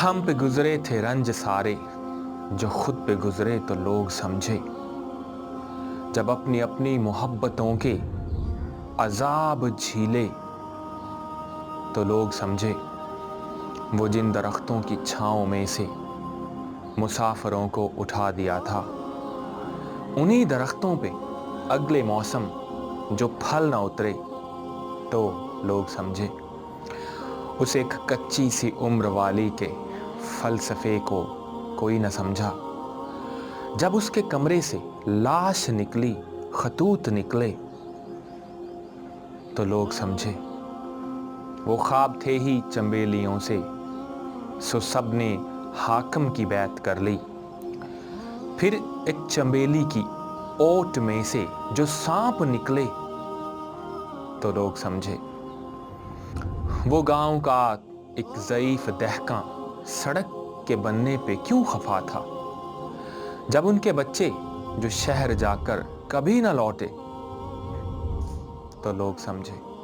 ہم پہ گزرے تھے رنج سارے، جو خود پہ گزرے تو لوگ سمجھے۔ جب اپنی اپنی محبتوں کے عذاب جھیلے تو لوگ سمجھے۔ وہ جن درختوں کی چھاؤں میں سے مسافروں کو اٹھا دیا تھا، انہی درختوں پہ اگلے موسم جو پھل نہ اترے تو لوگ سمجھے۔ اس ایک کچی سی عمر والی کے فلسفے کو کوئی نہ سمجھا۔ جب اس کے کمرے سے لاش نکلی، خطوط نکلے تو لوگ سمجھے۔ وہ خواب تھے ہی چنبیلیوں سے، سو سب نے حاکم کی بیعت کر لی۔ پھر ایک چنبیلی کی اوٹ میں سے جو سانپ نکلے تو لوگ سمجھے۔ وہ گاؤں کا ایک ضعیف دہقاں سڑک کے بننے پہ کیوں خفا تھا، جب ان کے بچے جو شہر جا کر کبھی نہ لوٹے تو لوگ سمجھے۔